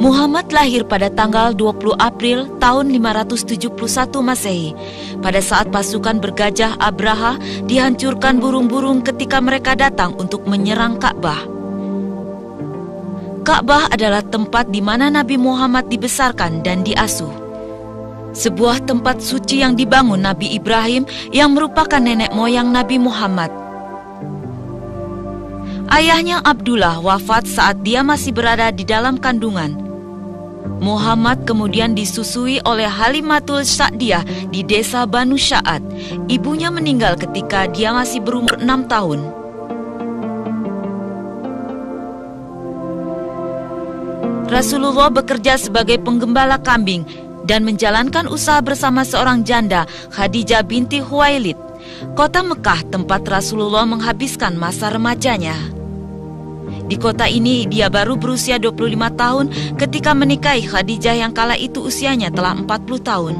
Muhammad lahir pada tanggal 20 April tahun 571 Masehi, pada saat pasukan bergajah Abraha dihancurkan burung-burung ketika mereka datang untuk menyerang Ka'bah. Ka'bah adalah tempat di mana Nabi Muhammad dibesarkan dan diasuh. Sebuah tempat suci yang dibangun Nabi Ibrahim yang merupakan nenek moyang Nabi Muhammad. Ayahnya Abdullah wafat saat dia masih berada di dalam kandungan. Muhammad kemudian disusui oleh Halimatul Sa'diyah di desa Banu Sya'ad. Ibunya meninggal ketika dia masih berumur 6 tahun. Rasulullah bekerja sebagai penggembala kambing dan menjalankan usaha bersama seorang janda, Khadijah binti Khuwailid. Kota Mekah tempat Rasulullah menghabiskan masa remajanya. Di kota ini dia baru berusia 25 tahun ketika menikahi Khadijah yang kala itu usianya telah 40 tahun.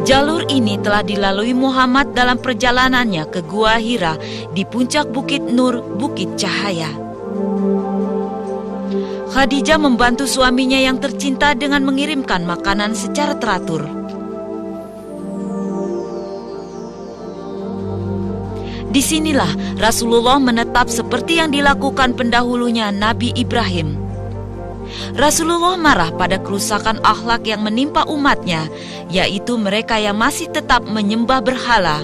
Jalur ini telah dilalui Muhammad dalam perjalanannya ke Gua Hira di puncak Bukit Nur, Bukit Cahaya. Khadijah membantu suaminya yang tercinta dengan mengirimkan makanan secara teratur. Disinilah Rasulullah menetap seperti yang dilakukan pendahulunya Nabi Ibrahim. Rasulullah marah pada kerusakan akhlak yang menimpa umatnya, yaitu mereka yang masih tetap menyembah berhala.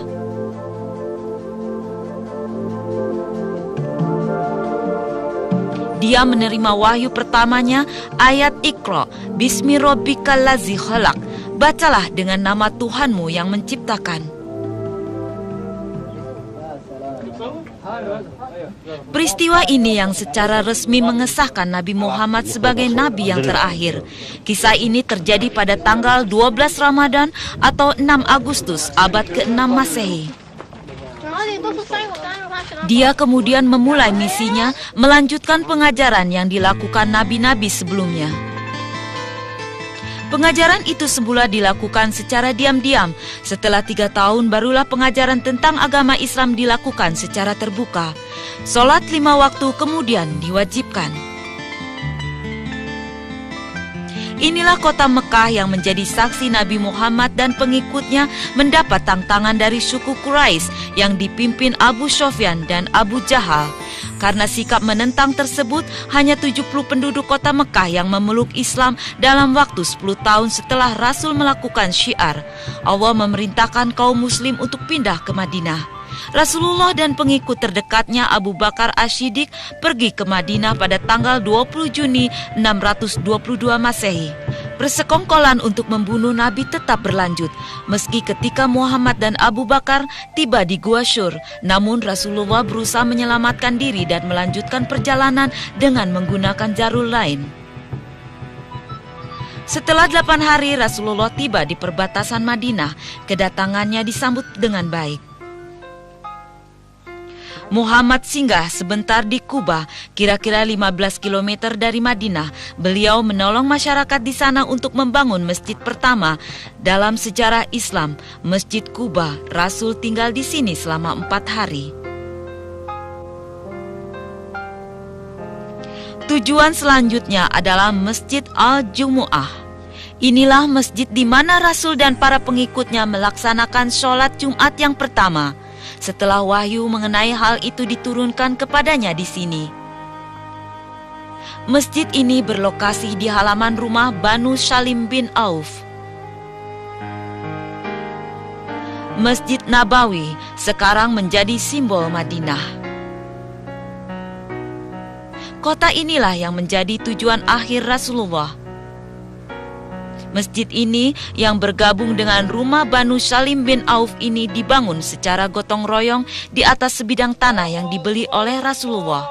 Dia menerima wahyu pertamanya, ayat Iqra, Bismi Rabbikal Ladzi Khalaq, bacalah dengan nama Tuhanmu yang menciptakan. Peristiwa ini yang secara resmi mengesahkan Nabi Muhammad sebagai Nabi yang terakhir. Kisah ini terjadi pada tanggal 12 Ramadan atau 6 Agustus abad ke-6 Masehi. Dia kemudian memulai misinya melanjutkan pengajaran yang dilakukan nabi-nabi sebelumnya. Pengajaran itu semula dilakukan secara diam-diam. Setelah 3 tahun barulah pengajaran tentang agama Islam dilakukan secara terbuka. Sholat 5 waktu kemudian diwajibkan. Inilah kota Mekah yang menjadi saksi Nabi Muhammad dan pengikutnya mendapat tantangan dari suku Quraisy yang dipimpin Abu Sufyan dan Abu Jahal. Karena sikap menentang tersebut, hanya 70 penduduk kota Mekah yang memeluk Islam dalam waktu 10 tahun setelah Rasul melakukan syiar. Allah memerintahkan kaum muslim untuk pindah ke Madinah. Rasulullah dan pengikut terdekatnya Abu Bakar As-Siddiq pergi ke Madinah pada tanggal 20 Juni 622 Masehi. Persekongkolan untuk membunuh Nabi tetap berlanjut, meski ketika Muhammad dan Abu Bakar tiba di Gua Syur. Namun Rasulullah berusaha menyelamatkan diri dan melanjutkan perjalanan dengan menggunakan jalur lain. Setelah 8 hari Rasulullah tiba di perbatasan Madinah, kedatangannya disambut dengan baik. Muhammad singgah sebentar di Kuba, kira-kira 15 km dari Madinah. Beliau menolong masyarakat di sana untuk membangun masjid pertama dalam sejarah Islam, Masjid Kuba. Rasul tinggal di sini selama 4 hari. Tujuan selanjutnya adalah Masjid Al-Jumu'ah. Inilah masjid di mana Rasul dan para pengikutnya melaksanakan sholat Jumat yang pertama. Setelah wahyu mengenai hal itu diturunkan kepadanya di sini. Masjid ini berlokasi di halaman rumah Banu Salim bin Auf. Masjid Nabawi sekarang menjadi simbol Madinah. Kota inilah yang menjadi tujuan akhir Rasulullah. Masjid ini yang bergabung dengan rumah Banu Salim bin Auf ini dibangun secara gotong royong di atas sebidang tanah yang dibeli oleh Rasulullah.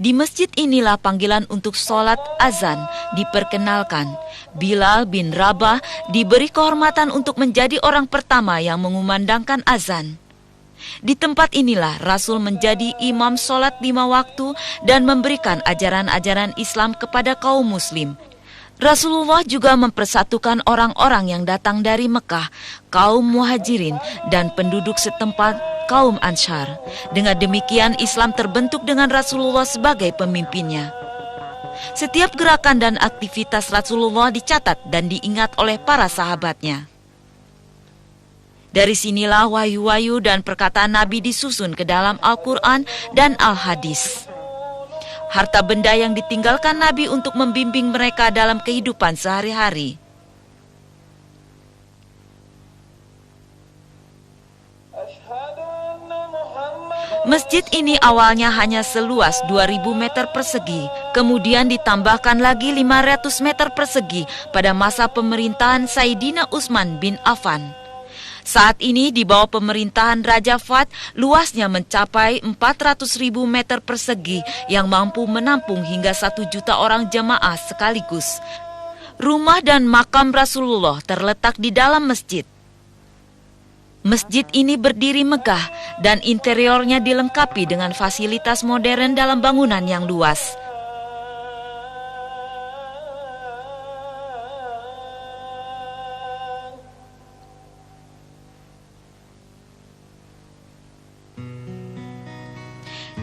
Di masjid inilah panggilan untuk sholat azan diperkenalkan. Bilal bin Rabah diberi kehormatan untuk menjadi orang pertama yang mengumandangkan azan. Di tempat inilah Rasul menjadi imam sholat 5 waktu dan memberikan ajaran-ajaran Islam kepada kaum muslim. Rasulullah juga mempersatukan orang-orang yang datang dari Mekah, kaum muhajirin dan penduduk setempat kaum Ansyar. Dengan demikian Islam terbentuk dengan Rasulullah sebagai pemimpinnya. Setiap gerakan dan aktivitas Rasulullah dicatat dan diingat oleh para sahabatnya. Dari sinilah wahyu-wahyu dan perkataan Nabi disusun ke dalam Al-Quran dan Al-Hadis. Harta benda yang ditinggalkan Nabi untuk membimbing mereka dalam kehidupan sehari-hari. Masjid ini awalnya hanya seluas 2000 meter persegi, kemudian ditambahkan lagi 500 meter persegi pada masa pemerintahan Sayyidina Utsman bin Affan. Saat ini di bawah pemerintahan Raja Fat, luasnya mencapai 400.000 meter persegi yang mampu menampung hingga 1 juta orang jemaah sekaligus. Rumah dan makam Rasulullah terletak di dalam masjid. Masjid ini berdiri megah dan interiornya dilengkapi dengan fasilitas modern dalam bangunan yang luas.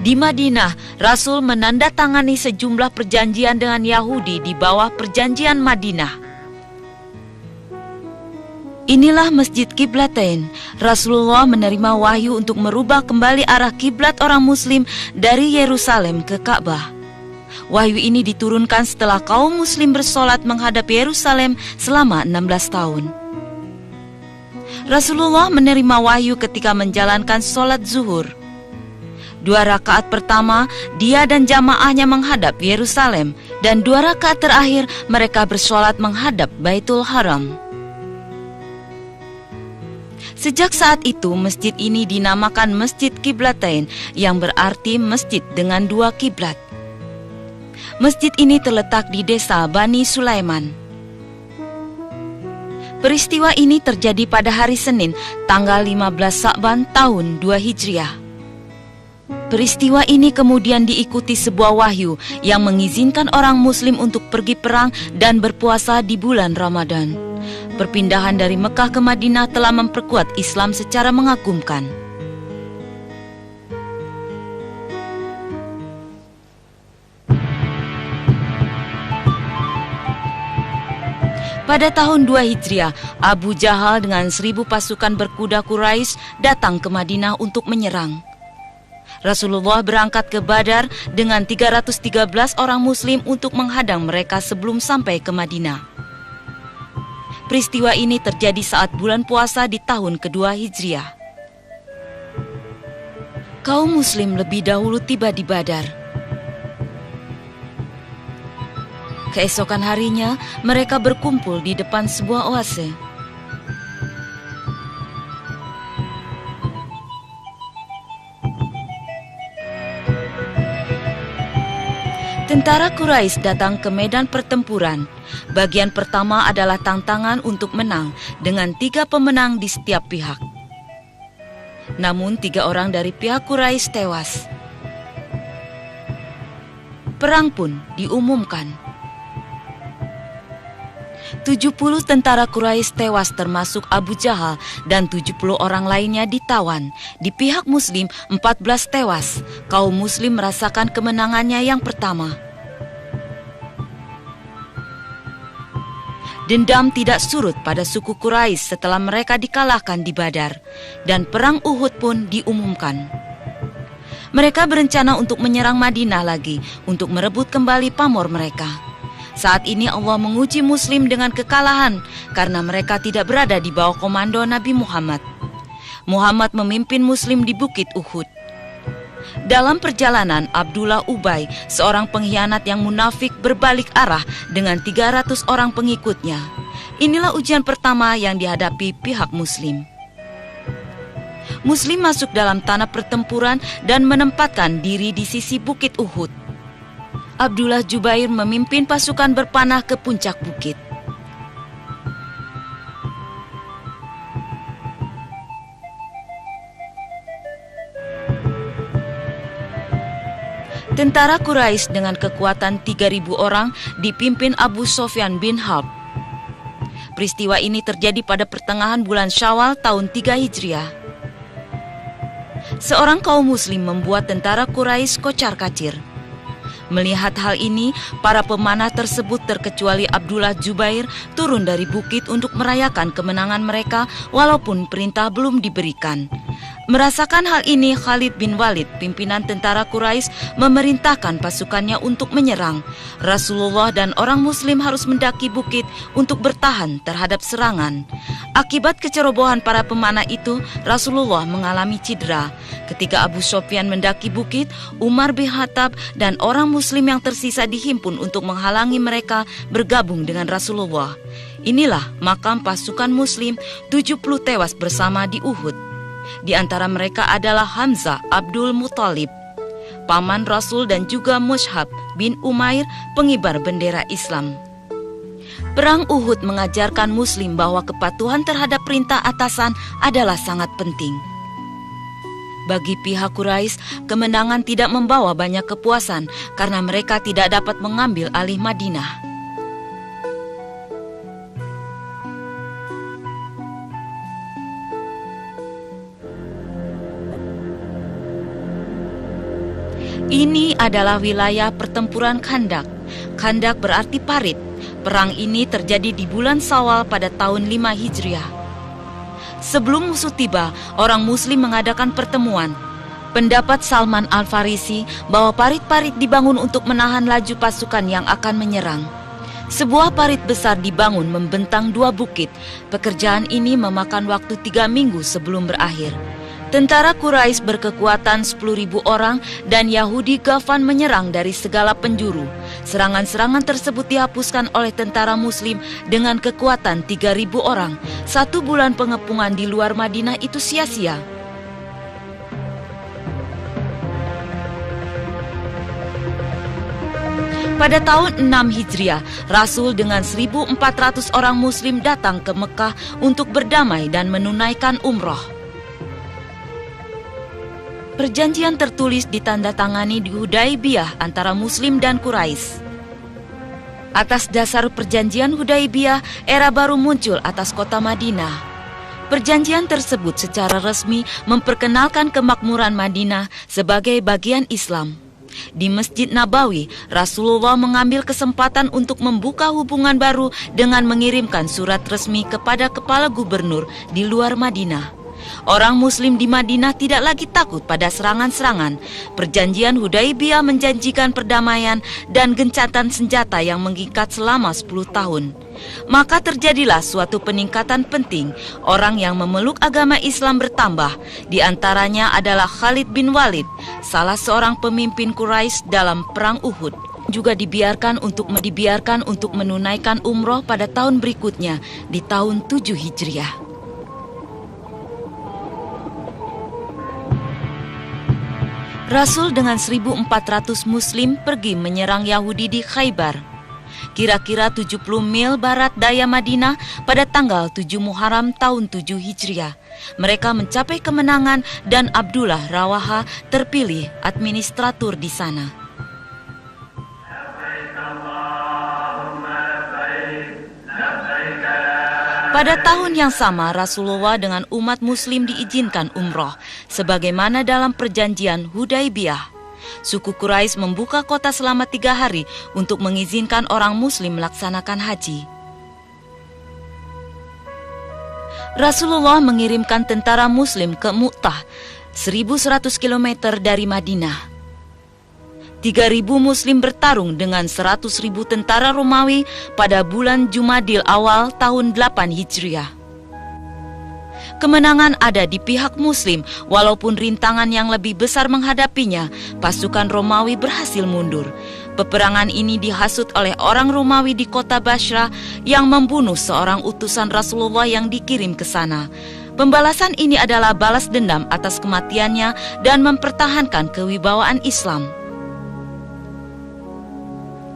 Di Madinah, Rasul menandatangani sejumlah perjanjian dengan Yahudi di bawah perjanjian Madinah. Inilah Masjid Qiblatain. Rasulullah menerima wahyu untuk merubah kembali arah kiblat orang muslim dari Yerusalem ke Ka'bah. Wahyu ini diturunkan setelah kaum muslim bersolat menghadap Yerusalem selama 16 tahun. Rasulullah menerima wahyu ketika menjalankan solat zuhur. 2 rakaat pertama, dia dan jamaahnya menghadap Yerusalem, dan 2 rakaat terakhir mereka bersolat menghadap Baitul Haram. Sejak saat itu, masjid ini dinamakan Masjid Qiblatain, yang berarti masjid dengan 2 kiblat. Masjid ini terletak di desa Bani Sulaiman. Peristiwa ini terjadi pada hari Senin, tanggal 15 Sa'ban tahun 2 Hijriah. Peristiwa ini kemudian diikuti sebuah wahyu yang mengizinkan orang muslim untuk pergi perang dan berpuasa di bulan Ramadan. Perpindahan dari Mekah ke Madinah telah memperkuat Islam secara mengagumkan. Pada tahun 2 Hijriah, Abu Jahal dengan 1000 pasukan berkuda Quraisy datang ke Madinah untuk menyerang. Rasulullah berangkat ke Badar dengan 313 orang muslim untuk menghadang mereka sebelum sampai ke Madinah. Peristiwa ini terjadi saat bulan puasa di tahun kedua Hijriah. Kaum muslim lebih dahulu tiba di Badar. Keesokan harinya, mereka berkumpul di depan sebuah oase. Tentara Quraisy datang ke medan pertempuran. Bagian pertama adalah tantangan untuk menang dengan 3 pemenang di setiap pihak. Namun 3 orang dari pihak Quraisy tewas. Perang pun diumumkan. 70 tentara Quraisy tewas termasuk Abu Jahal dan 70 orang lainnya ditawan. Di pihak muslim 14 tewas. Kaum muslim merasakan kemenangannya yang pertama. Dendam tidak surut pada suku Quraisy setelah mereka dikalahkan di Badar, dan perang Uhud pun diumumkan. Mereka berencana untuk menyerang Madinah lagi untuk merebut kembali pamor mereka. Saat ini Allah menguji muslim dengan kekalahan karena mereka tidak berada di bawah komando Nabi Muhammad. Muhammad memimpin muslim di Bukit Uhud. Dalam perjalanan, Abdullah Ubay, seorang pengkhianat yang munafik, berbalik arah dengan 300 orang pengikutnya. Inilah ujian pertama yang dihadapi pihak muslim. Muslim masuk dalam tanah pertempuran dan menempatkan diri di sisi Bukit Uhud. Abdullah Jubair memimpin pasukan berpanah ke puncak bukit. Tentara Quraisy dengan kekuatan 3.000 orang dipimpin Abu Sofyan bin Harb. Peristiwa ini terjadi pada pertengahan bulan Syawal tahun 3 Hijriah. Seorang kaum muslim membuat tentara Quraisy kocar-kacir. Melihat hal ini, para pemanah tersebut terkecuali Abdullah Jubair turun dari bukit untuk merayakan kemenangan mereka walaupun perintah belum diberikan. Merasakan hal ini, Khalid bin Walid, pimpinan tentara Quraisy, memerintahkan pasukannya untuk menyerang. Rasulullah dan orang muslim harus mendaki bukit untuk bertahan terhadap serangan. Akibat kecerobohan para pemanah itu, Rasulullah mengalami cedera. Ketika Abu Sofyan mendaki bukit, Umar bin Khattab dan orang muslim yang tersisa dihimpun untuk menghalangi mereka bergabung dengan Rasulullah. Inilah makam pasukan muslim, 70 tewas bersama di Uhud. Di antara mereka adalah Hamzah Abdul Muthalib, paman Rasul, dan juga Mus'ab bin Umair, pengibar bendera Islam. Perang Uhud mengajarkan muslim bahwa kepatuhan terhadap perintah atasan adalah sangat penting. Bagi pihak Quraisy, kemenangan tidak membawa banyak kepuasan karena mereka tidak dapat mengambil alih Madinah. Ini adalah wilayah pertempuran Khandak. Khandak berarti parit. Perang ini terjadi di bulan Syawal pada tahun 5 Hijriah. Sebelum musuh tiba, orang muslim mengadakan pertemuan. Pendapat Salman Al-Farisi bahwa parit-parit dibangun untuk menahan laju pasukan yang akan menyerang. Sebuah parit besar dibangun membentang 2 bukit. Pekerjaan ini memakan waktu 3 minggu sebelum berakhir. Tentara Quraisy berkekuatan 10.000 orang dan Yahudi Ghafan menyerang dari segala penjuru. Serangan-serangan tersebut dihapuskan oleh tentara muslim dengan kekuatan 3.000 orang. 1 bulan pengepungan di luar Madinah itu sia-sia. Pada tahun 6 Hijriah, Rasul dengan 1.400 orang muslim datang ke Mekah untuk berdamai dan menunaikan umroh. Perjanjian tertulis ditandatangani di Hudaibiyah antara Muslim dan Quraisy. Atas dasar perjanjian Hudaibiyah, era baru muncul atas kota Madinah. Perjanjian tersebut secara resmi memperkenalkan kemakmuran Madinah sebagai bagian Islam. Di Masjid Nabawi, Rasulullah mengambil kesempatan untuk membuka hubungan baru dengan mengirimkan surat resmi kepada kepala gubernur di luar Madinah. Orang muslim di Madinah tidak lagi takut pada serangan-serangan. Perjanjian Hudaibiyah menjanjikan perdamaian dan gencatan senjata yang mengikat selama 10 tahun. Maka terjadilah suatu peningkatan penting. Orang yang memeluk agama Islam bertambah. Di antaranya adalah Khalid bin Walid, salah seorang pemimpin Quraisy dalam perang Uhud. Juga dibiarkan untuk menunaikan umroh pada tahun berikutnya di tahun 7 Hijriah. Rasul dengan 1.400 muslim pergi menyerang Yahudi di Khaybar, kira-kira 70 mil barat daya Madinah pada tanggal 7 Muharram tahun 7 Hijriah. Mereka mencapai kemenangan dan Abdullah Rawaha terpilih administratur di sana. Pada tahun yang sama, Rasulullah dengan umat muslim diizinkan umroh, sebagaimana dalam perjanjian Hudaibiyah. Suku Quraisy membuka kota selama 3 hari untuk mengizinkan orang muslim melaksanakan haji. Rasulullah mengirimkan tentara muslim ke Mu'tah, 1.100 km dari Madinah. 3.000 muslim bertarung dengan 100.000 tentara Romawi pada bulan Jumadil awal tahun 8 Hijriah. Kemenangan ada di pihak muslim, walaupun rintangan yang lebih besar menghadapinya, pasukan Romawi berhasil mundur. Peperangan ini dihasut oleh orang Romawi di kota Basra yang membunuh seorang utusan Rasulullah yang dikirim ke sana. Pembalasan ini adalah balas dendam atas kematiannya dan mempertahankan kewibawaan Islam.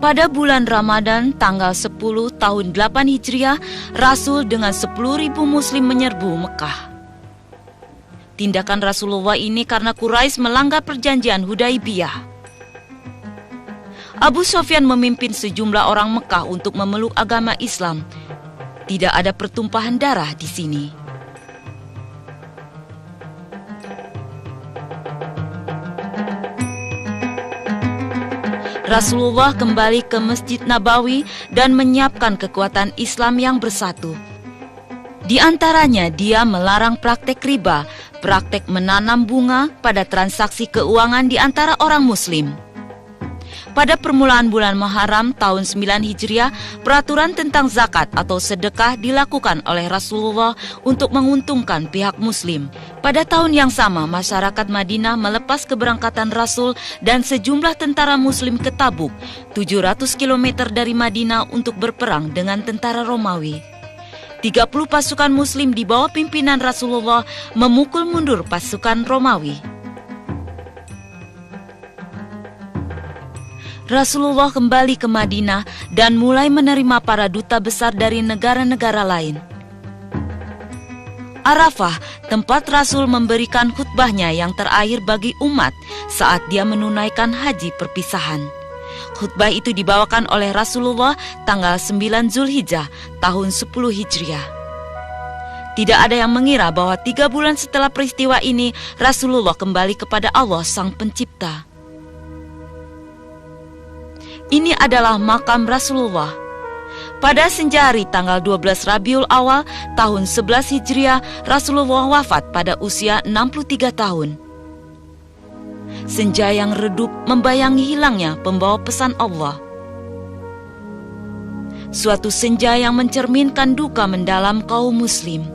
Pada bulan Ramadan tanggal 10 tahun 8 Hijriah, Rasul dengan 10.000 Muslim menyerbu Mekah. Tindakan Rasulullah ini karena Quraisy melanggar perjanjian Hudaibiyah. Abu Sufyan memimpin sejumlah orang Mekah untuk memeluk agama Islam. Tidak ada pertumpahan darah di sini. Rasulullah kembali ke Masjid Nabawi dan menyiapkan kekuatan Islam yang bersatu. Di antaranya dia melarang praktek riba, praktek menanam bunga pada transaksi keuangan di antara orang Muslim. Pada permulaan bulan Muharram tahun 9 Hijriah, peraturan tentang zakat atau sedekah dilakukan oleh Rasulullah untuk menguntungkan pihak Muslim. Pada tahun yang sama, masyarakat Madinah melepas keberangkatan Rasul dan sejumlah tentara Muslim ke Tabuk, 700 km dari Madinah untuk berperang dengan tentara Romawi. 30 pasukan Muslim di bawah pimpinan Rasulullah memukul mundur pasukan Romawi. Rasulullah kembali ke Madinah dan mulai menerima para duta besar dari negara-negara lain. Arafah, tempat Rasul memberikan khutbahnya yang terakhir bagi umat saat dia menunaikan haji perpisahan. Khutbah itu dibawakan oleh Rasulullah tanggal 9 Zulhijjah tahun 10 Hijriah. Tidak ada yang mengira bahwa 3 bulan setelah peristiwa ini Rasulullah kembali kepada Allah Sang Pencipta. Ini adalah makam Rasulullah. Pada senja hari tanggal 12 Rabiul Awal tahun 11 Hijriah, Rasulullah wafat pada usia 63 tahun. Senja yang redup membayangi hilangnya pembawa pesan Allah. Suatu senja yang mencerminkan duka mendalam kaum Muslim.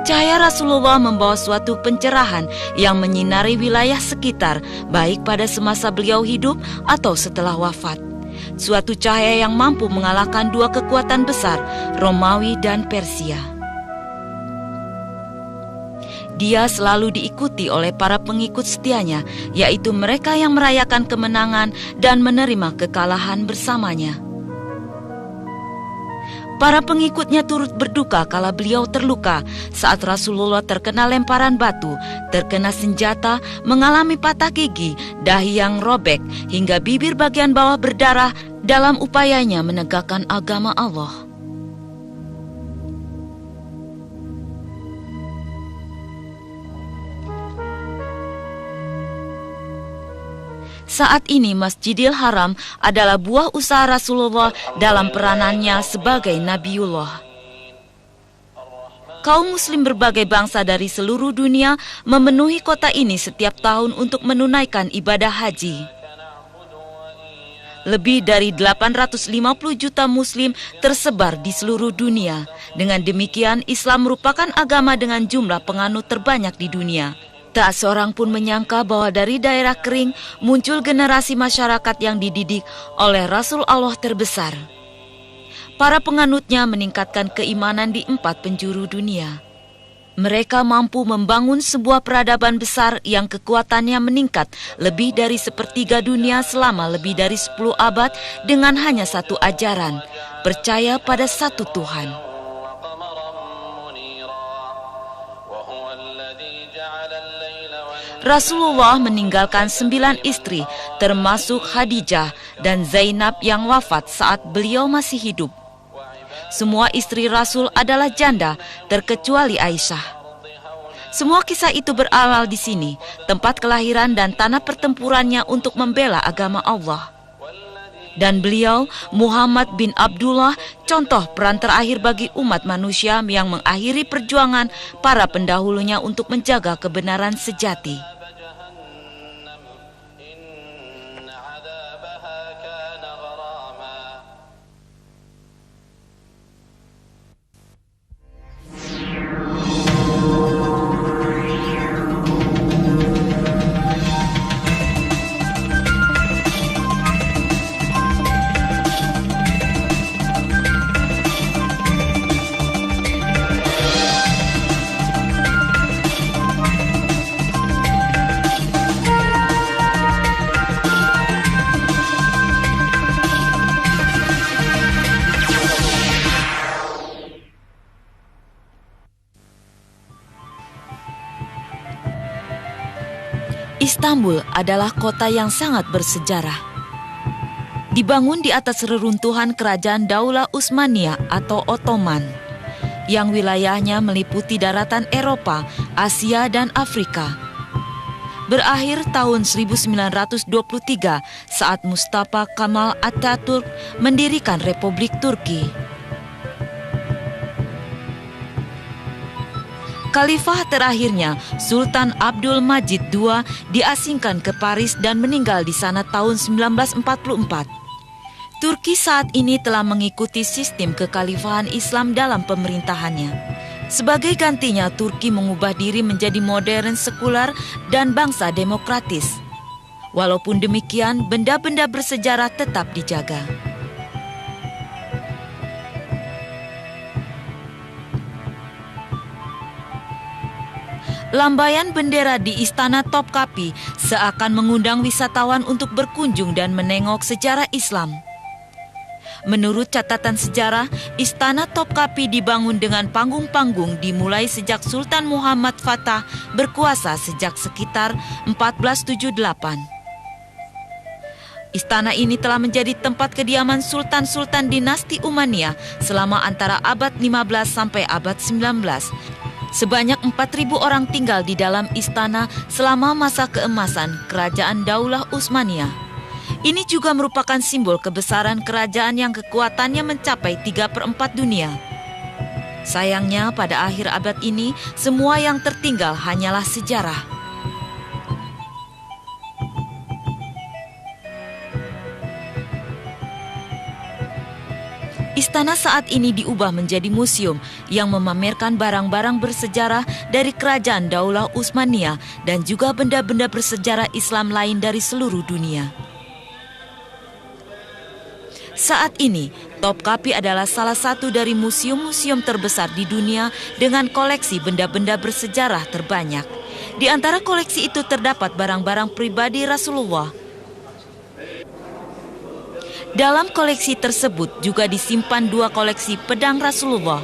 Cahaya Rasulullah membawa suatu pencerahan yang menyinari wilayah sekitar, baik pada semasa beliau hidup atau setelah wafat. Suatu cahaya yang mampu mengalahkan 2 kekuatan besar, Romawi dan Persia. Dia selalu diikuti oleh para pengikut setianya, yaitu mereka yang merayakan kemenangan dan menerima kekalahan bersamanya. Para pengikutnya turut berduka kala beliau terluka saat Rasulullah terkena lemparan batu, terkena senjata, mengalami patah gigi, dahi yang robek, hingga bibir bagian bawah berdarah dalam upayanya menegakkan agama Allah. Saat ini Masjidil Haram adalah buah usaha Rasulullah dalam peranannya sebagai Nabiullah. Kaum Muslim berbagai bangsa dari seluruh dunia memenuhi kota ini setiap tahun untuk menunaikan ibadah haji. Lebih dari 850 juta Muslim tersebar di seluruh dunia. Dengan demikian, Islam merupakan agama dengan jumlah penganut terbanyak di dunia. Tak seorang pun menyangka bahwa dari daerah kering muncul generasi masyarakat yang dididik oleh Rasul Allah terbesar. Para penganutnya meningkatkan keimanan di 4 penjuru dunia. Mereka mampu membangun sebuah peradaban besar yang kekuatannya meningkat lebih dari 1/3 dunia selama lebih dari 10 abad dengan hanya satu ajaran, percaya pada satu Tuhan. Rasulullah meninggalkan 9 istri, termasuk Khadijah dan Zainab yang wafat saat beliau masih hidup. Semua istri Rasul adalah janda, terkecuali Aisyah. Semua kisah itu berawal di sini, tempat kelahiran dan tanah pertempurannya untuk membela agama Allah. Dan beliau, Muhammad bin Abdullah, contoh peran terakhir bagi umat manusia yang mengakhiri perjuangan para pendahulunya untuk menjaga kebenaran sejati. Istanbul adalah kota yang sangat bersejarah. Dibangun di atas reruntuhan kerajaan Daulah Utsmaniyah atau Ottoman, yang wilayahnya meliputi daratan Eropa, Asia, dan Afrika. Berakhir tahun 1923 saat Mustafa Kemal Atatürk mendirikan Republik Turki. Khalifah terakhirnya, Sultan Abdul Majid II, diasingkan ke Paris dan meninggal di sana tahun 1944. Turki saat ini telah mengikuti sistem kekhalifahan Islam dalam pemerintahannya. Sebagai gantinya, Turki mengubah diri menjadi modern, sekular, dan bangsa demokratis. Walaupun demikian, benda-benda bersejarah tetap dijaga. Lambaian bendera di Istana Topkapi seakan mengundang wisatawan untuk berkunjung dan menengok sejarah Islam. Menurut catatan sejarah, Istana Topkapi dibangun dengan panggung-panggung dimulai sejak Sultan Muhammad Fatah berkuasa sejak sekitar 1478. Istana ini telah menjadi tempat kediaman sultan-sultan dinasti Umayyah selama antara abad 15 sampai abad 19. Sebanyak 4.000 orang tinggal di dalam istana selama masa keemasan Kerajaan Daulah Utsmaniyah. Ini juga merupakan simbol kebesaran kerajaan yang kekuatannya mencapai 3/4 dunia. Sayangnya pada akhir abad ini, semua yang tertinggal hanyalah sejarah. Istana saat ini diubah menjadi museum yang memamerkan barang-barang bersejarah dari kerajaan Daulah Utsmaniyah dan juga benda-benda bersejarah Islam lain dari seluruh dunia. Saat ini, Topkapi adalah salah satu dari museum-museum terbesar di dunia dengan koleksi benda-benda bersejarah terbanyak. Di antara koleksi itu terdapat barang-barang pribadi Rasulullah. Dalam koleksi tersebut juga disimpan 2 koleksi pedang Rasulullah.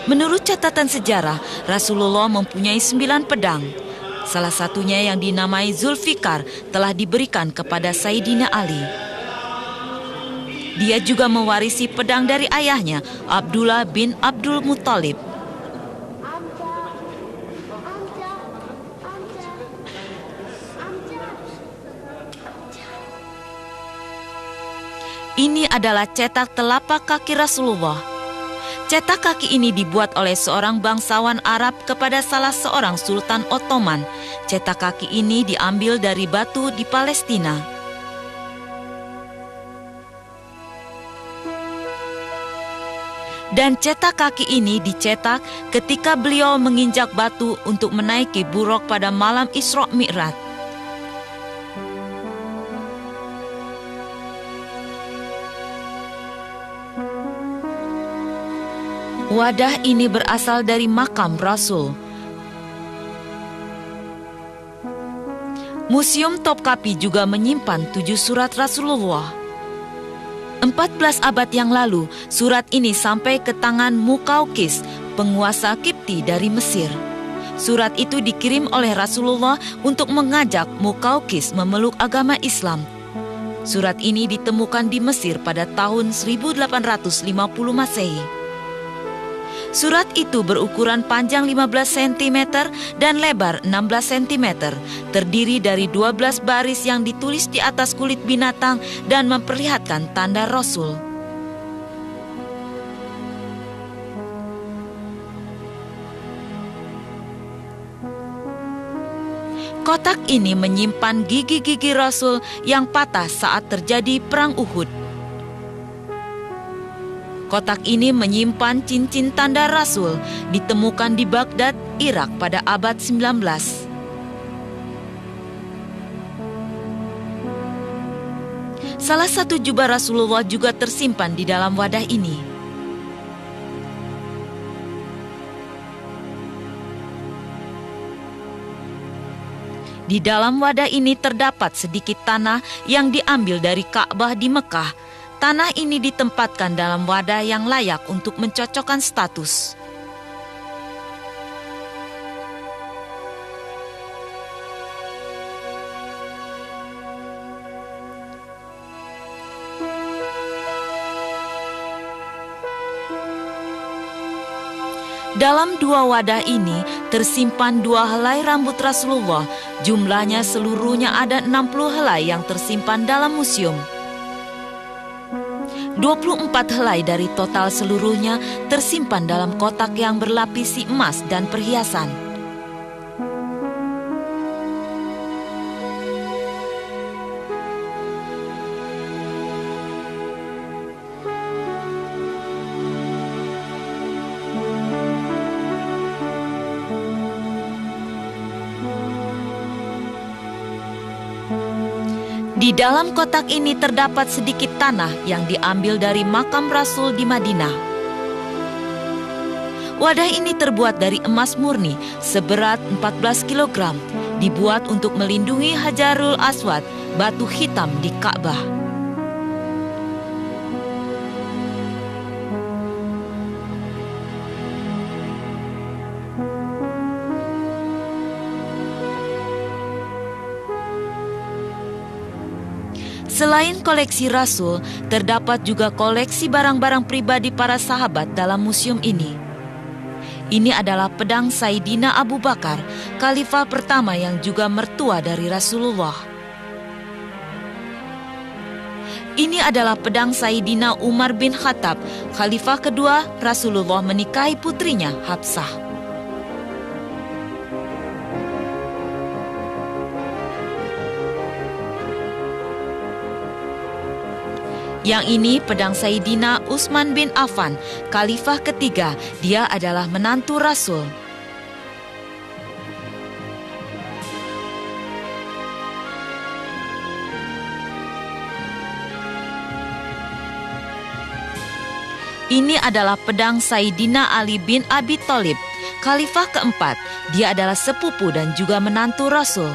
Menurut catatan sejarah, Rasulullah mempunyai 9 pedang. Salah satunya yang dinamai Zulfikar telah diberikan kepada Sayyidina Ali. Dia juga mewarisi pedang dari ayahnya, Abdullah bin Abdul Muthalib. Ini adalah cetak telapak kaki Rasulullah. Cetak kaki ini dibuat oleh seorang bangsawan Arab kepada salah seorang Sultan Ottoman. Cetak kaki ini diambil dari batu di Palestina. Dan cetak kaki ini dicetak ketika beliau menginjak batu untuk menaiki buraq pada malam Isra Mi'raj. Wadah ini berasal dari makam Rasul. Museum Topkapi juga menyimpan 7 surat Rasulullah. 14 abad yang lalu, surat ini sampai ke tangan Muqawqis, penguasa Kipti dari Mesir. Surat itu dikirim oleh Rasulullah untuk mengajak Muqawqis memeluk agama Islam. Surat ini ditemukan di Mesir pada tahun 1850 Masehi. Surat itu berukuran panjang 15 cm dan lebar 16 cm, terdiri dari 12 baris yang ditulis di atas kulit binatang dan memperlihatkan tanda Rasul. Kotak ini menyimpan gigi-gigi Rasul yang patah saat terjadi Perang Uhud. Kotak ini menyimpan cincin tanda Rasul, ditemukan di Baghdad, Irak pada abad 19. Salah satu jubah Rasulullah juga tersimpan di dalam wadah ini. Di dalam wadah ini terdapat sedikit tanah yang diambil dari Ka'bah di Mekah. Tanah ini ditempatkan dalam wadah yang layak untuk mencocokkan status. Dalam dua wadah ini tersimpan 2 helai rambut Rasulullah. Jumlahnya seluruhnya ada 60 helai yang tersimpan dalam museum. 24 helai dari total seluruhnya tersimpan dalam kotak yang berlapisi emas dan perhiasan. Di dalam kotak ini terdapat sedikit tanah yang diambil dari makam Rasul di Madinah. Wadah ini terbuat dari emas murni seberat 14 kg, dibuat untuk melindungi Hajarul Aswad, batu hitam di Ka'bah. Selain koleksi Rasul, terdapat juga koleksi barang-barang pribadi para sahabat dalam museum ini. Ini adalah pedang Sayyidina Abu Bakar, khalifah pertama yang juga mertua dari Rasulullah. Ini adalah pedang Sayyidina Umar bin Khattab, khalifah kedua Rasulullah menikahi putrinya Hafsah. Yang ini pedang Sayyidina Utsman bin Affan, khalifah ketiga, dia adalah menantu Rasul. Ini adalah pedang Sayyidina Ali bin Abi Thalib, khalifah keempat, dia adalah sepupu dan juga menantu Rasul.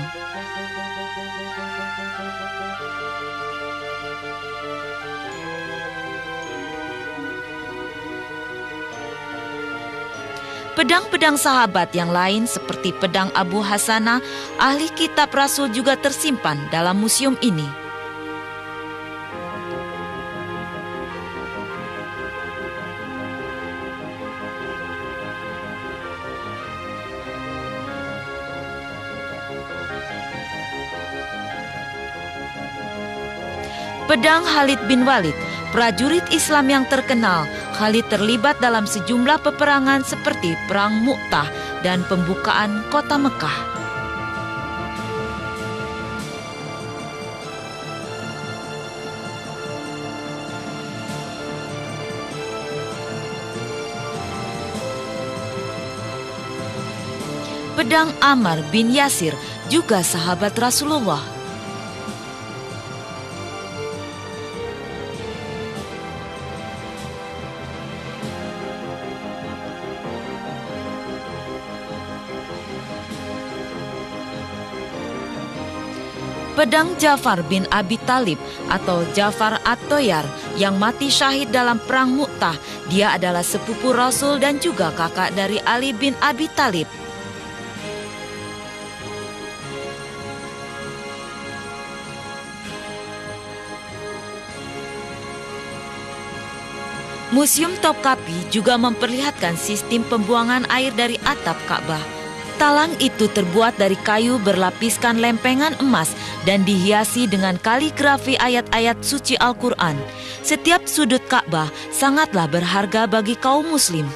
Pedang-pedang sahabat yang lain seperti pedang Abu Hasanah, ahli kitab Rasul juga tersimpan dalam museum ini. Pedang Khalid bin Walid, prajurit Islam yang terkenal. Khalid terlibat dalam sejumlah peperangan seperti Perang Mu'tah dan pembukaan kota Mekah. Pedang Ammar bin Yasir, juga sahabat Rasulullah. Pedang Ja'far bin Abi Thalib atau Ja'far At-Toyar yang mati syahid dalam Perang Mu'tah. Dia adalah sepupu Rasul dan juga kakak dari Ali bin Abi Thalib. Museum Topkapi juga memperlihatkan sistem pembuangan air dari atap Ka'bah. Talang itu terbuat dari kayu berlapiskan lempengan emas dan dihiasi dengan kaligrafi ayat-ayat suci Al-Quran. Setiap sudut Ka'bah sangatlah berharga bagi kaum muslim.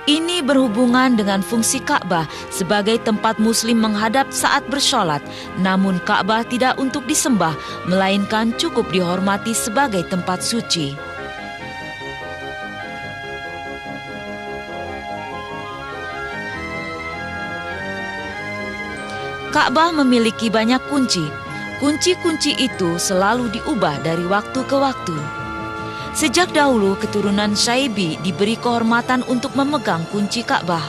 Ini berhubungan dengan fungsi Ka'bah sebagai tempat muslim menghadap saat bersholat. Namun Ka'bah tidak untuk disembah, melainkan cukup dihormati sebagai tempat suci. Ka'bah memiliki banyak kunci. Kunci-kunci itu selalu diubah dari waktu ke waktu. Sejak dahulu keturunan Syaibi diberi kehormatan untuk memegang kunci Ka'bah.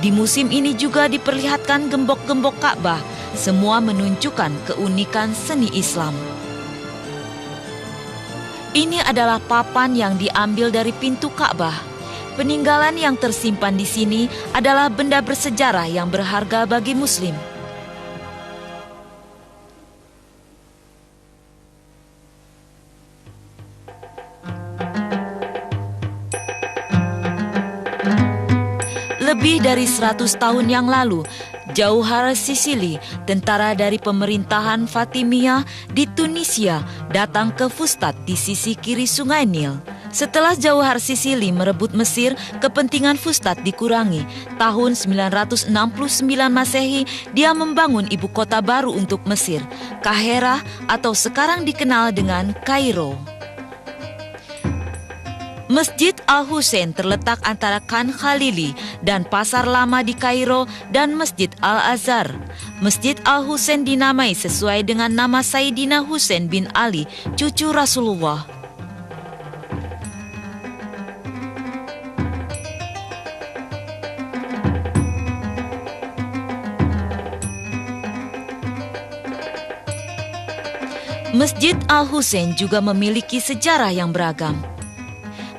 Di musim ini juga diperlihatkan gembok-gembok Ka'bah, semua menunjukkan keunikan seni Islam. Ini adalah papan yang diambil dari pintu Ka'bah. Peninggalan yang tersimpan di sini adalah benda bersejarah yang berharga bagi Muslim. Lebih dari 100 tahun yang lalu, Jauhar Sisili, tentara dari pemerintahan Fatimiyah di Tunisia, datang ke Fustat di sisi kiri Sungai Nil. Setelah Jauhar Sisili merebut Mesir, kepentingan Fustat dikurangi. Tahun 969 Masehi, dia membangun ibu kota baru untuk Mesir, Kahirah atau sekarang dikenal dengan Kairo. Masjid Al-Husain terletak antara Khan Khalili dan Pasar Lama di Kairo dan Masjid Al-Azhar. Masjid Al-Husain dinamai sesuai dengan nama Sayyidina Husain bin Ali, cucu Rasulullah. Masjid Al-Husain juga memiliki sejarah yang beragam.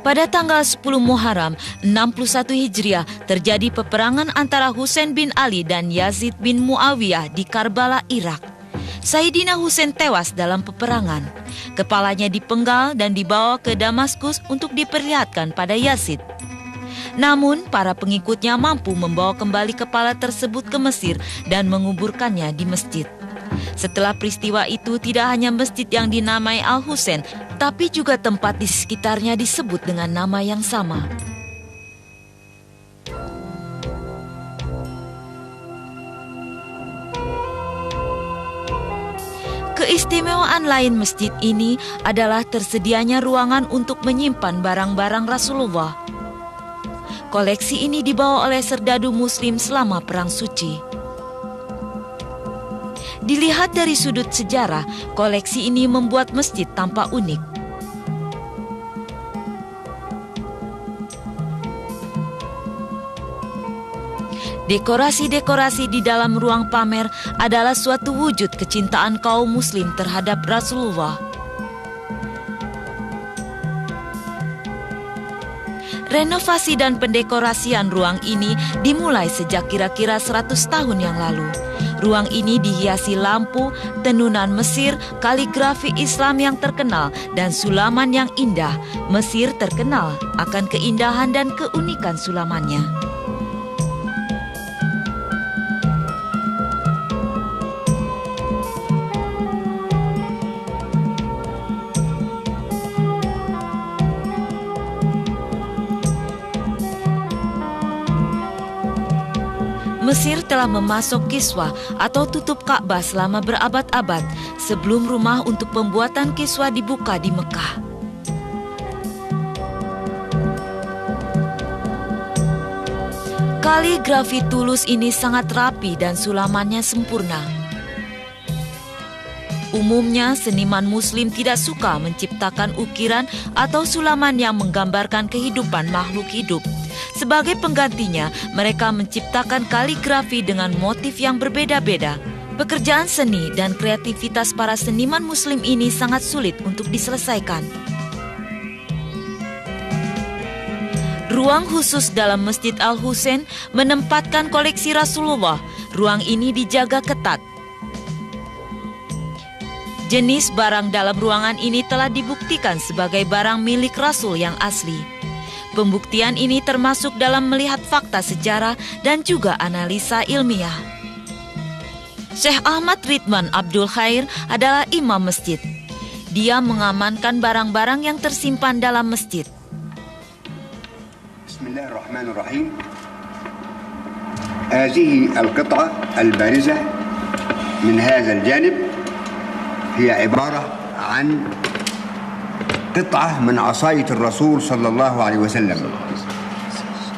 Pada tanggal 10 Muharram 61 Hijriah terjadi peperangan antara Husain bin Ali dan Yazid bin Muawiyah di Karbala, Irak. Sayyidina Husain tewas dalam peperangan. Kepalanya dipenggal dan dibawa ke Damaskus untuk diperlihatkan pada Yazid. Namun, para pengikutnya mampu membawa kembali kepala tersebut ke Mesir dan menguburkannya di masjid. Setelah peristiwa itu, tidak hanya masjid yang dinamai Al-Husain, tapi juga tempat di sekitarnya disebut dengan nama yang sama. Keistimewaan lain masjid ini adalah tersedianya ruangan untuk menyimpan barang-barang Rasulullah. Koleksi ini dibawa oleh serdadu Muslim selama Perang Suci. Dilihat dari sudut sejarah, koleksi ini membuat masjid tampak unik. Dekorasi-dekorasi di dalam ruang pamer adalah suatu wujud kecintaan kaum muslim terhadap Rasulullah. Renovasi dan pendekorasian ruang ini dimulai sejak kira-kira 100 tahun yang lalu. Ruang ini dihiasi lampu, tenunan Mesir, kaligrafi Islam yang terkenal, dan sulaman yang indah. Mesir terkenal akan keindahan dan keunikan sulamannya. Mesir telah memasok kiswah atau tutup Ka'bah selama berabad-abad sebelum rumah untuk pembuatan kiswah dibuka di Mekah. Kaligrafi tulus ini sangat rapi dan sulamannya sempurna. Umumnya, seniman Muslim tidak suka menciptakan ukiran atau sulaman yang menggambarkan kehidupan makhluk hidup. Sebagai penggantinya, mereka menciptakan kaligrafi dengan motif yang berbeda-beda. Pekerjaan seni dan kreativitas para seniman Muslim ini sangat sulit untuk diselesaikan. Ruang khusus dalam Masjid Al-Husain menempatkan koleksi Rasulullah. Ruang ini dijaga ketat. Jenis barang dalam ruangan ini telah dibuktikan sebagai barang milik Rasul yang asli. Pembuktian ini termasuk dalam melihat fakta sejarah dan juga analisa ilmiah. Syekh Ahmad Ridwan Abdul Khair adalah imam masjid. Dia mengamankan barang-barang yang tersimpan dalam masjid. Bismillahirrahmanirrahim. هذه القطعة البارزة من هذا الجانب هي عبارة عن قطعة من عصاية الرسول صلى الله عليه وسلم،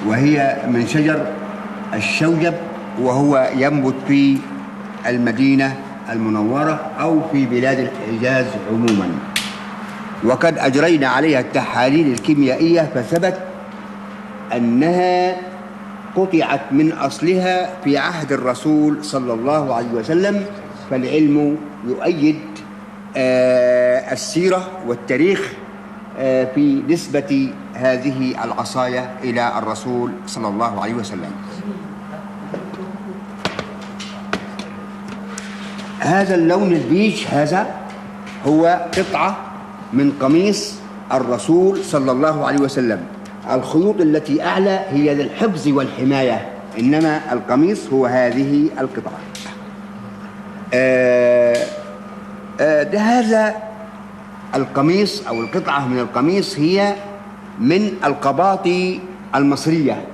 وهي من شجر الشوجب، وهو ينبت في المدينة المنورة أو في بلاد الحجاز عموما. وقد أجرينا عليها التحاليل الكيميائية فثبت أنها قطعت من أصلها في عهد الرسول صلى الله عليه وسلم، فالعلم يؤيد السيرة والتاريخ في نسبة هذه العصاية إلى الرسول صلى الله عليه وسلم. هذا اللون البيج هذا هو قطعة من قميص الرسول صلى الله عليه وسلم. الخيوط التي أعلى هي للحفظ والحماية إنما القميص هو هذه القطعة. هذا القميص أو القطعة من القميص هي من القباطي المصرية،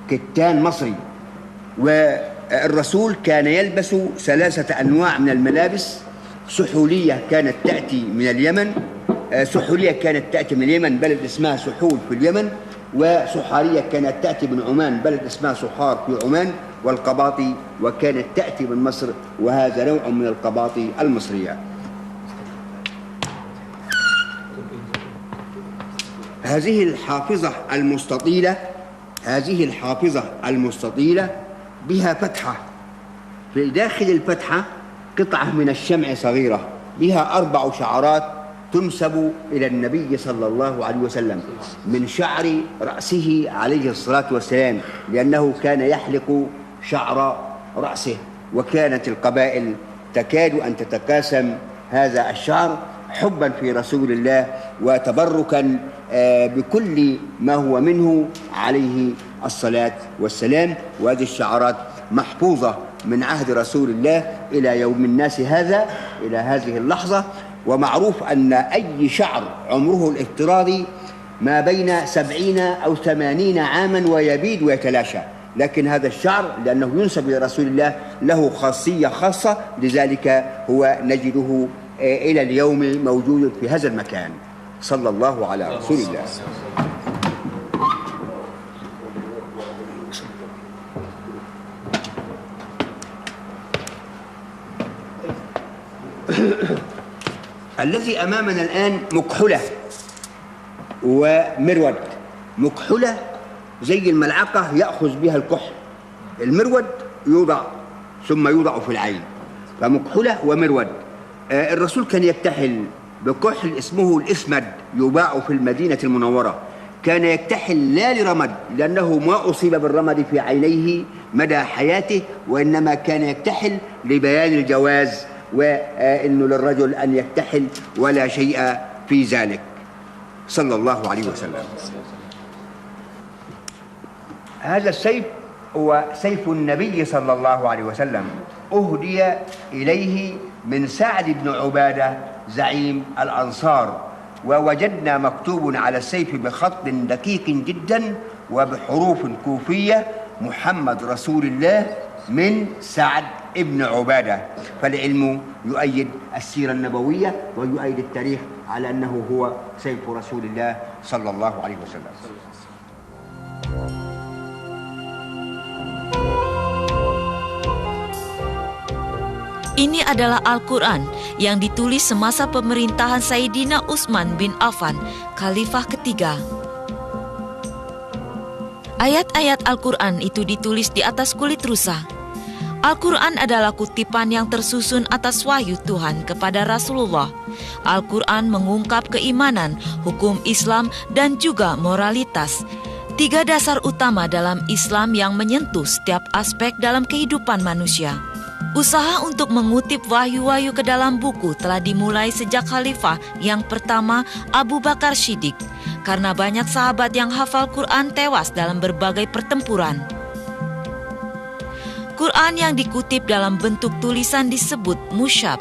كتان مصري. والرسول كان يلبس 3 أنواع من الملابس: سحولية كانت تأتي من اليمن، بلد اسمها سحول في اليمن، وسحارية كانت تأتي من عمان، بلد اسمها سحار في عمان، والقباطي وكانت تأتي من مصر، وهذا نوع من القباطي المصرية. هذه الحافظة المستطيلة بها فتحة، في داخل الفتحة قطعة من الشمع صغيرة بها 4 شعرات تنسب إلى النبي صلى الله عليه وسلم من شعر رأسه عليه الصلاة والسلام، لأنه كان يحلق شعر رأسه، وكانت القبائل تكاد أن تتقاسم هذا الشعر حبا في رسول الله وتبركا بكل ما هو منه عليه الصلاة والسلام. وهذه الشعارات محفوظة من عهد رسول الله إلى يوم الناس هذا، إلى هذه اللحظة. ومعروف أن أي شعر عمره الافتراضي ما بين 70 أو 80 عاما ويبيد ويتلاشى، لكن هذا الشعر لأنه ينسب إلى رسول الله له خاصية خاصة، لذلك هو نجده إلى اليوم موجود في هذا المكان. صلى الله على رسول الله. الذي أمامنا الآن مكحلة ومرود. مكحلة زي الملعقة يأخذ بها الكحل، المرود يوضع ثم يوضع في العين، فمكحلة ومرود. الرسول كان يكتحل بكحل اسمه الإسمد يباع في المدينة المنورة. كان يكتحل لا لرمد، لأنه ما أصيب بالرمد في عينيه مدى حياته، وإنما كان يكتحل لبيان الجواز وإنه للرجل أن يكتحل ولا شيء في ذلك، صلى الله عليه وسلم. هذا السيف هو سيف النبي صلى الله عليه وسلم، أهدي إليه من سعد بن عبادة زعيم الأنصار، ووجدنا مكتوب على السيف بخط دقيق جدا وبحروف كوفية: محمد رسول الله من سعد ابن عبادة. فالعلم يؤيد السيرة النبوية ويؤيد التاريخ على أنه هو سيف رسول الله صلى الله عليه وسلم. Ini adalah Al-Quran yang ditulis semasa pemerintahan Sayyidina Utsman bin Affan, Khalifah ketiga. Ayat-ayat Al-Quran itu ditulis di atas kulit rusa. Al-Quran adalah kutipan yang tersusun atas wahyu Tuhan kepada Rasulullah. Al-Quran mengungkap keimanan, hukum Islam, dan juga moralitas. 3 dasar utama dalam Islam yang menyentuh setiap aspek dalam kehidupan manusia. Usaha untuk mengutip wahyu-wahyu ke dalam buku telah dimulai sejak Khalifah yang pertama Abu Bakar Shiddiq, karena banyak sahabat yang hafal Quran tewas dalam berbagai pertempuran. Quran yang dikutip dalam bentuk tulisan disebut mushaf.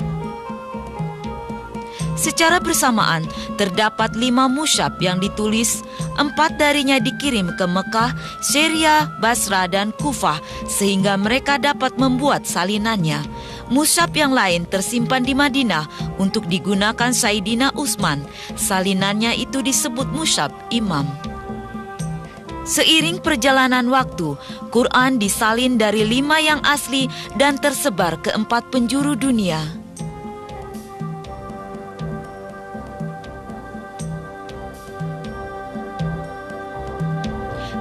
Secara bersamaan, terdapat 5 mushaf yang ditulis, 4 darinya dikirim ke Mekah, Syria, Basra, dan Kufah, sehingga mereka dapat membuat salinannya. Mushaf yang lain tersimpan di Madinah untuk digunakan Sayyidina Utsman. Salinannya itu disebut mushaf Imam. Seiring perjalanan waktu, Quran disalin dari 5 yang asli dan tersebar ke 4 penjuru dunia.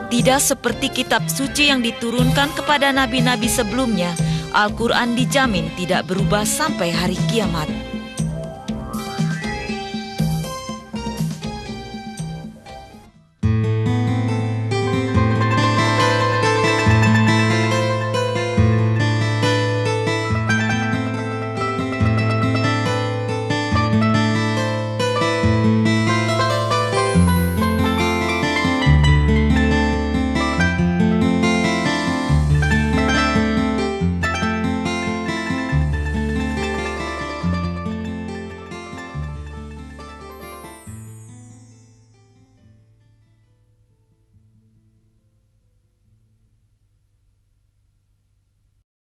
Tidak seperti kitab suci yang diturunkan kepada nabi-nabi sebelumnya, Al-Quran dijamin tidak berubah sampai hari kiamat.